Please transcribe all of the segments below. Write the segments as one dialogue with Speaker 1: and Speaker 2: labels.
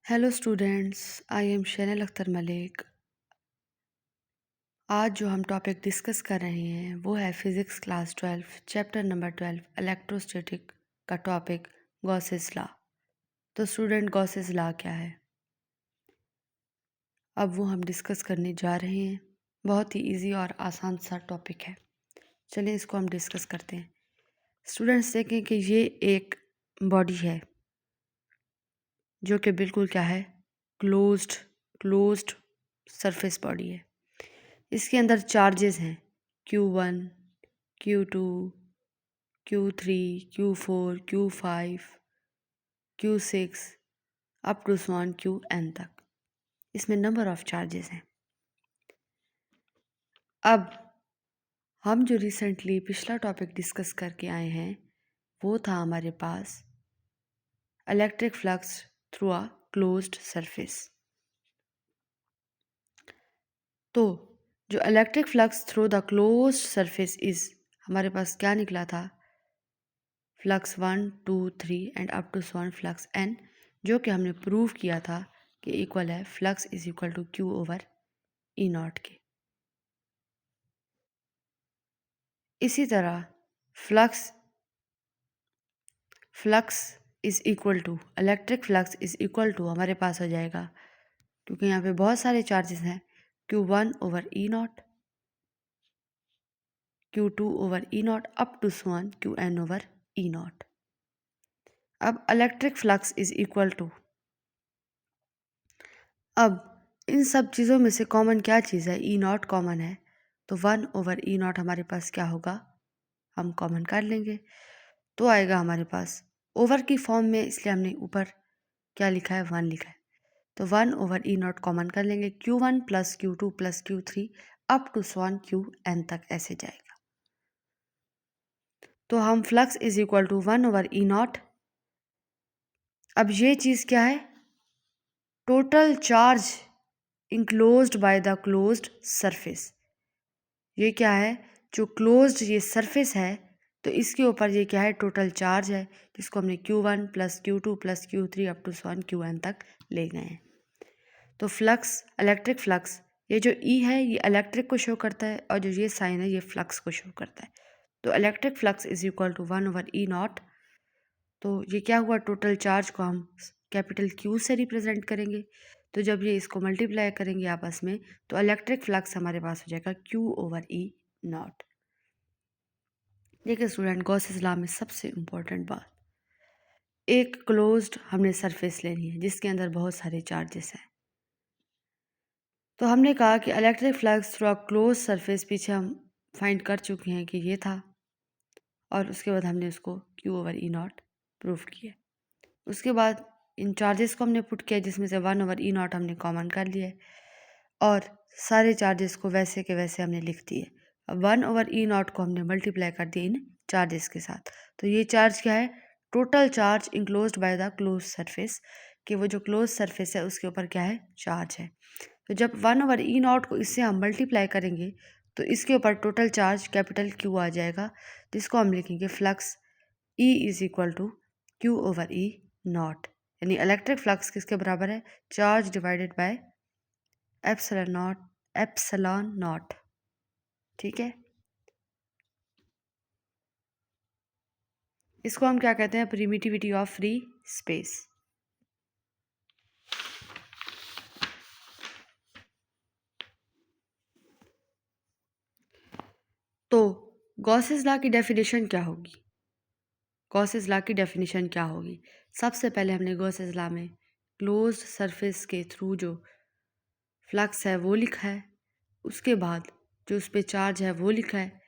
Speaker 1: Hello students, I am Shainal Akhtar Malik. आज जो हम टॉपिक डिस्कस कर रहे हैं वो है physics class 12 chapter number 12 electrostatic का टॉपिक गॉसेस लॉ। तो स्टूडेंट, गॉसेस लॉ क्या है अब वो हम डिस्कस करने जा रहे हैं। बहुत ही इजी और आसान सा टॉपिक है। चलिए इसको हम डिस्कस करते हैं। स्टूडेंट्स, देखें कि ये एक बॉडी है जो कि बिल्कुल क्या है, क्लोज्ड सरफेस बॉडी है। इसके अंदर चार्जेस हैं Q1, Q2, Q3, Q4, Q5, Q6 up to so on Qn तक। इसमें नंबर ऑफ चार्जेस हैं। अब हम जो रिसेंटली पिछला टॉपिक डिस्कस करके आए हैं वो था हमारे पास electric flux through a closed surface. तो जो electric flux through the closed surface is, हमारे पास क्या निकला था, flux 1, 2, 3 and up to so on flux n, जो कि हमने प्रूव किया था कि इक्वल है flux is equal to Q over E naught के। इसी तरह flux is equal to electric flux is equal to हमारे पास हो जाएगा, क्योंकि यहाँ पे बहुत सारे चार्जेस हैं, Q1 over E naught, Q2 over E naught up to so on Qn over E naught. अब electric flux is equal to, अब इन सब चीज़ों में से कॉमन क्या चीज़ है, E नॉट कॉमन है, तो 1 ओवर E नॉट हमारे पास क्या होगा, हम कॉमन कर लेंगे तो आएगा हमारे पास ओवर की फॉर्म में, इसलिए हमने ऊपर क्या लिखा है, 1 लिखा है। तो 1 ओवर E नॉट कॉमन कर लेंगे, Q1 plus Q2 plus Q3 up to so on Qn तक ऐसे जाएगा। तो हम flux is equal to 1 over E naught. अब ये चीज़ क्या है, total charge enclosed by the closed surface. ये क्या है, जो क्लोज्ड ये सरफेस है, तो इसके ऊपर ये क्या है, टोटल चार्ज है, जिसको हमने Q1 plus Q2 plus Q3 up to so on Qn तक ले गए हैं। तो फ्लक्स, इलेक्ट्रिक फ्लक्स, ये जो E है ये इलेक्ट्रिक को शो करता है और जो ये साइन है ये फ्लक्स को शो करता है। तो electric flux is equal to 1 over E naught. तो ये क्या हुआ, टोटल चार्ज को हम कैपिटल Q से रिप्रेजेंट करेंगे। तो जब ये इसको मल्टीप्लाई करेंगे आपस में, तो इलेक्ट्रिक फ्लक्स हमारे पास हो जाएगा Q ओवर E नॉट। देखिए स्टूडेंट, गॉसेस लॉ में सबसे इम्पोर्टेंट बात, एक क्लोज्ड हमने सरफेस लेनी है जिसके अंदर बहुत सारे चार्जेस हैं। तो हमने कहा कि electric flux through a close surface पीछे हम फाइंड कर चुके हैं कि ये था, और उसके बाद हमने उसको Q over E not prove किया। उसके बाद इन चार्जेस को हमने पुट किया, जिसमें से 1 ओवर E नॉट हमने कॉमन कर लिया है, और सारे चार्जेस को वैसे के वैसे हमने लिख दिए। अब 1 ओवर E नॉट को हमने मल्टीप्लाई कर दिया इन चार्जेस के साथ। तो ये चार्ज क्या है, total charge enclosed by the close surface, कि वो जो क्लोज सरफेस है उसके ऊपर क्या है, चार्ज है। तो जब 1 ओवर E नॉट को इससे हम मल्टीप्लाई करेंगे तो इसके ऊपर टोटल चार्ज कैपिटल Q आ जाएगा, तो इसको हम लिखेंगे flux E is equal to Q over E naught, यानी इलेक्ट्रिक फ्लक्स किसके बराबर है, charge divided by epsilon naught. ठीक है, इसको हम क्या कहते हैं, परमिटिविटी ऑफ फ्री स्पेस। तो गॉसेस लॉ की डेफिनेशन क्या होगी, गॉसेस लॉ की डेफिनेशन क्या होगी, सबसे पहले हमने गॉसेस लॉ में क्लोज्ड सरफेस के थ्रू जो फ्लक्स है वो लिखा है, उसके बाद जो उस पर चार्ज है वो लिखा है,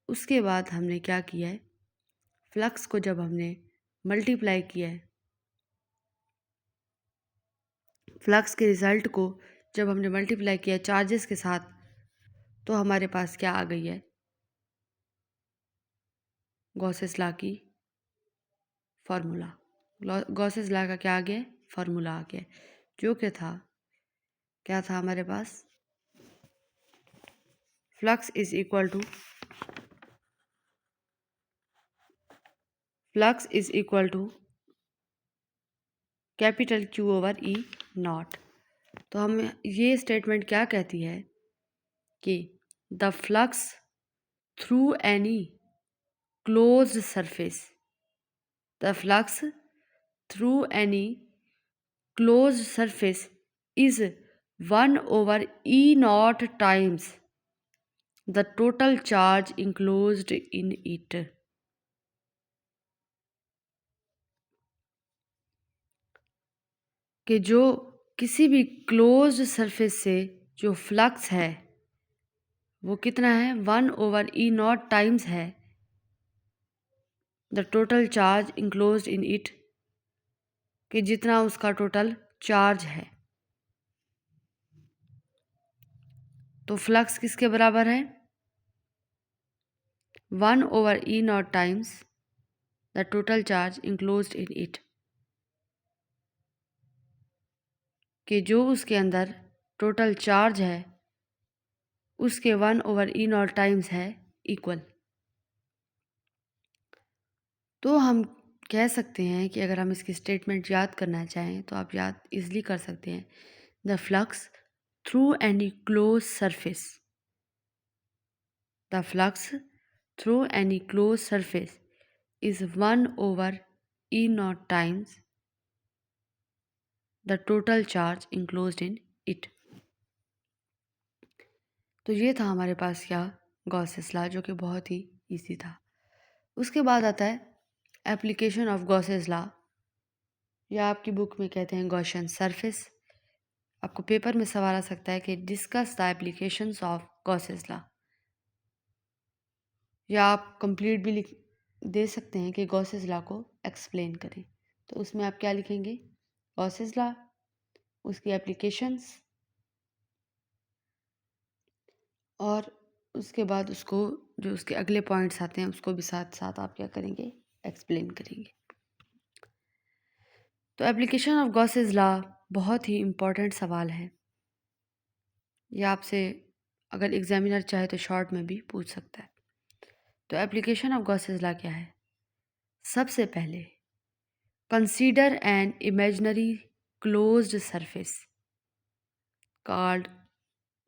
Speaker 1: उसके बाद हमने क्या किया है, फ्लक्स को जब हमने मल्टीप्लाई किया है, फ्लक्स के रिज़ल्ट को जब हमने मल्टीप्लाई किया चार्जेस के साथ, तो हमारे पास क्या आ गई है, गॉसेस लॉ की फार्मूला। गॉसेस लॉ का क्या आ गया, फार्मूला आ गया, जो कि था, क्या था हमारे पास, flux is equal to capital Q over E naught. तो हम ये स्टेटमेंट क्या कहती है कि the flux through any closed surface, the flux through any closed surface is 1 over E naught times the total charge enclosed in it। कि जो किसी भी क्लोज्ड सरफेस से जो फ्लक्स है वो कितना है, 1 over E naught टाइम्स है the total charge enclosed in it, कि जितना उसका टोटल चार्ज है। तो फ्लक्स किसके बराबर है, 1 over E naught times the total charge enclosed in it, कि जो उसके अंदर टोटल चार्ज है उसके 1 over E naught टाइम्स है इक्वल। तो हम कह सकते हैं कि अगर हम इसकी स्टेटमेंट याद करना चाहें तो आप याद इजली कर सकते हैं, the flux through any close surface, the flux through any close surface is 1 over E naught times the total charge enclosed in it. तो ये था हमारे पास क्या, गॉसेस लॉ, जो कि बहुत ही इजी था। उसके बाद आता है एप्लीकेशन ऑफ गॉसेस लॉ, या आपकी बुक में कहते हैं गॉसियन सरफेस। आपको पेपर में सवाल आ सकता है कि discuss the applications of Gauss's law, या आप कंप्लीट भी लिख दे सकते हैं कि गॉसेस लॉ को एक्सप्लेन करें। तो उसमें आप क्या लिखेंगे, गॉसेस लॉ, उसकी एप्लीकेशंस, और उसके बाद उसको जो उसके अगले पॉइंट्स आते हैं उसको भी साथ साथ आप क्या करेंगे, एक्सप्लेन करेंगे। तो एप्लीकेशन ऑफ गॉसेस लॉ बहुत ही इम्पोर्टेंट सवाल है। यह आपसे अगर एग्जामिनर चाहे तो शॉर्ट में भी पूछ सकता है। तो एप्लीकेशन ऑफ गॉसेस लॉ क्या है, सबसे पहले consider an imaginary closed surface called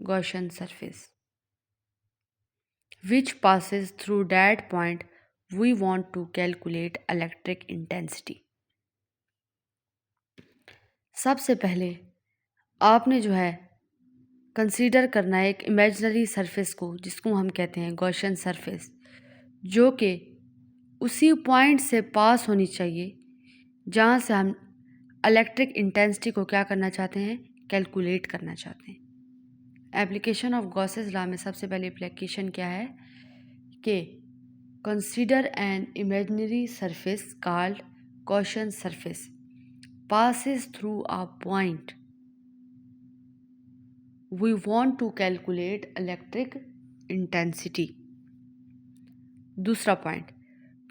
Speaker 1: Gaussian surface which passes through that point we want to calculate electric intensity। सबसे पहले आपने जो है कंसीडर करना है एक इमेजिनरी सरफेस को, जिसको हम कहते हैं गॉसियन सरफेस, जो कि उसी पॉइंट से पास होनी चाहिए जहाँ से हम इलेक्ट्रिक इंटेंसिटी को क्या करना चाहते हैं, कैलकुलेट करना चाहते हैं। एप्लीकेशन ऑफ गॉसेस लॉ में सबसे पहले एप्लीकेशन क्या है कि consider an imaginary surface called Gaussian surface passes through a point we want to calculate electric intensity। दूसरा point,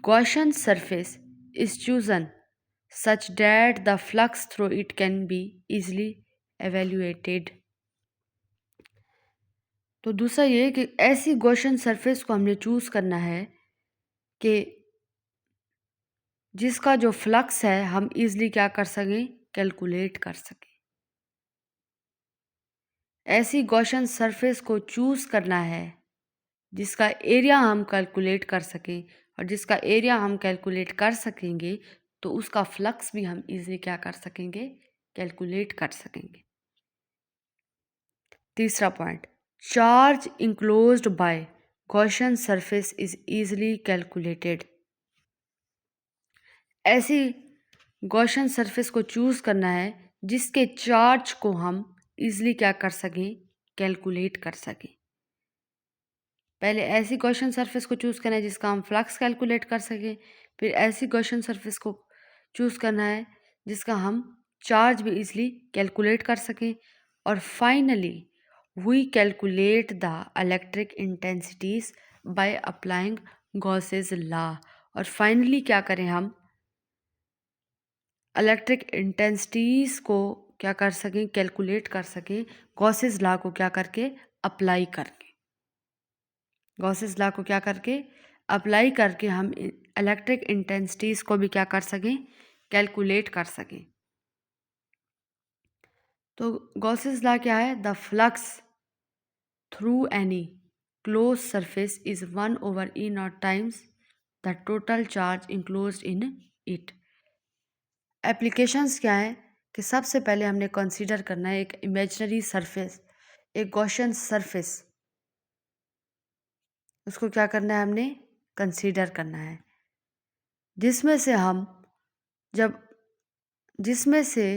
Speaker 1: Gaussian surface is chosen such that the flux through it can be easily evaluated। तो दूसरा ये कि ऐसी Gaussian surface को हमने choose करना है कि जिसका जो फ्लक्स है हम इजली क्या कर सकें, कैलकुलेट कर सकें। ऐसी गॉसियन सरफेस को चूज करना है जिसका एरिया हम कैलकुलेट कर सकें, और जिसका एरिया हम कैलकुलेट कर सकेंगे तो उसका फ्लक्स भी हम इजीली क्या कर सकेंगे, कैलकुलेट कर सकेंगे। तीसरा point, charge enclosed by Gaussian surface is easily calculated. ऐसी गॉसियन सरफेस को चूज करना है जिसके चार्ज को हम इजीली क्या कर सकें, कैलकुलेट कर सकें। पहले ऐसी गॉसियन सरफेस को चूज़ करना है जिसका हम फ्लक्स कैलकुलेट कर सकें, फिर ऐसी गॉसियन सरफेस को चूज़ करना है जिसका हम चार्ज भी इजली कैलकुलेट कर सकें, और finally we calculate the electric intensities by applying Gauss's law. और फाइनली क्या करें, हम इलेक्ट्रिक इंटेंसिटीज को क्या कर सकें, कैलकुलेट कर सकें, गॉसेस लॉ को क्या करके, अप्लाई करके। गॉसेस लॉ को क्या करके, अप्लाई करके हम इलेक्ट्रिक इंटेंसिटीज को भी क्या कर सकें, कैलकुलेट कर सकें। तो गॉसेस लॉ क्या है? The flux through any close surface is 1/E0 times the total charge enclosed in it. Applications क्या है कि सबसे पहले हमने कंसीडर करना है एक इमेजिनरी सरफेस, एक गॉसियन सरफेस, उसको क्या करना है? हमने कंसीडर करना है, जिसमें से हम जब जिसमें से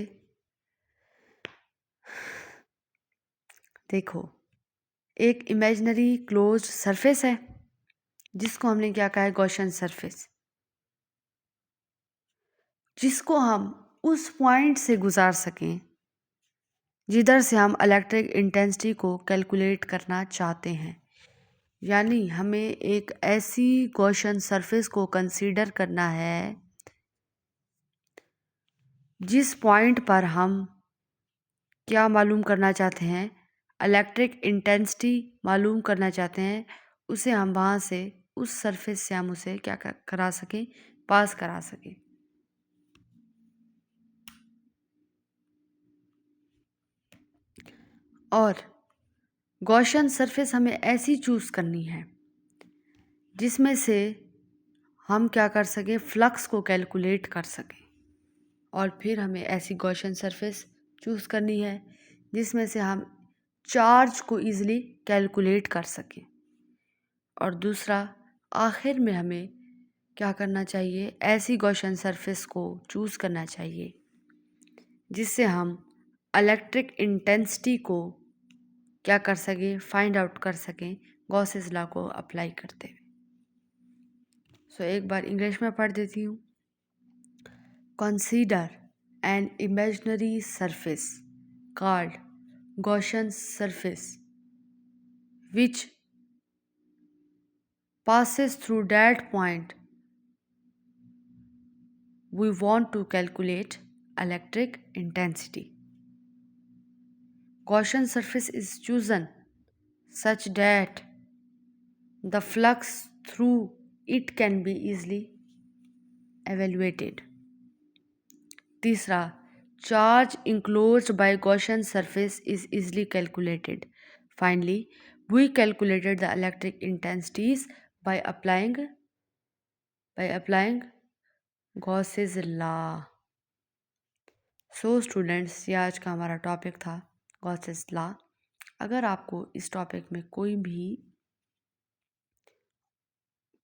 Speaker 1: देखो एक इमेजिनरी क्लोज्ड सरफेस है जिसको हमने क्या कहा है? गॉसियन सरफेस, जिसको हम उस पॉइंट से गुजार सकें जिधर से हम इलेक्ट्रिक इंटेंसिटी को कैलकुलेट करना चाहते हैं। यानी हमें एक ऐसी गॉसियन सरफेस को कंसीडर करना है जिस पॉइंट पर हम क्या मालूम करना चाहते हैं? इलेक्ट्रिक इंटेंसिटी मालूम करना चाहते हैं। उसे हम वहाँ से, उस सरफेस से हम उसे क्या करा सकें? पास करा सकें। और गॉसियन सरफेस हमें ऐसी चूज़ करनी है जिसमें से हम क्या कर सकें? फ्लक्स को कैलकुलेट कर सकें। और फिर हमें ऐसी गॉसियन सरफेस चूज़ करनी है जिसमें से हम चार्ज को ईज़िली कैलकुलेट कर सकें। और दूसरा, आखिर में हमें क्या करना चाहिए? ऐसी गॉसियन सरफेस को चूज़ करना चाहिए जिससे हम इलेक्ट्रिक इंटेंसिटी को क्या कर सकें? फाइंड आउट कर सकें गॉसेस लॉ को अप्लाई करते हुए। सो एक बार इंग्लिश में पढ़ देती हूँ। Consider an imaginary surface called Gaussian surface which passes through that point we want to calculate electric intensity. Gaussian surface is chosen such that the flux through it can be easily evaluated. तीसरा, charge enclosed by Gaussian surface is easily calculated. Finally, we calculated the electric intensities by applying Gauss's law. So students, ये आज का हमारा topic था Gauss's law. अगर आपको इस topic में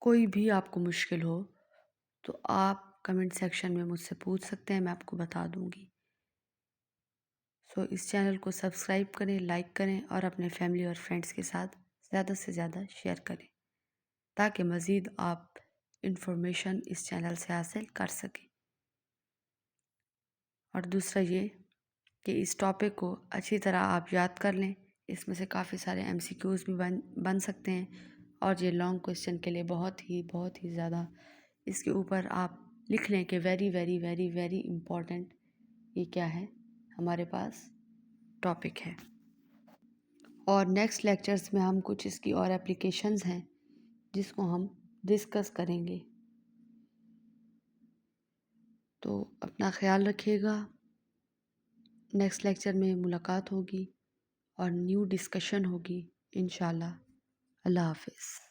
Speaker 1: कोई भी आपको मुश्किल हो तो आप कमेंट सेक्शन में मुझसे पूछ सकते हैं, मैं आपको बता दूंगी। सो इस चैनल को सब्सक्राइब करें, लाइक करें और अपने फैमिली और फ्रेंड्स के साथ ज़्यादा से ज़्यादा शेयर करें ताकि मज़ीद आप इंफॉर्मेशन इस चैनल से हासिल कर सकें। और दूसरा ये कि इस टॉपिक को अच्छी तरह आप याद कर लें। इसमें से काफ़ी सारे MCQs भी बन सकते हैं और ये लॉन्ग क्वेश्चन के लिए बहुत ही ज़्यादा इसके ऊपर आप लिख लें कि very very very very important ये क्या है, हमारे पास टॉपिक है। और नेक्स्ट लेक्चर्स में हम कुछ इसकी और एप्लीकेशंस हैं जिसको हम डिस्कस करेंगे। तो अपना ख्याल रखिएगा। नेक्स्ट लेक्चर में मुलाकात होगी और न्यू डिस्कशन होगी इंशाल्लाह। अल्लाह हाफ़िज़।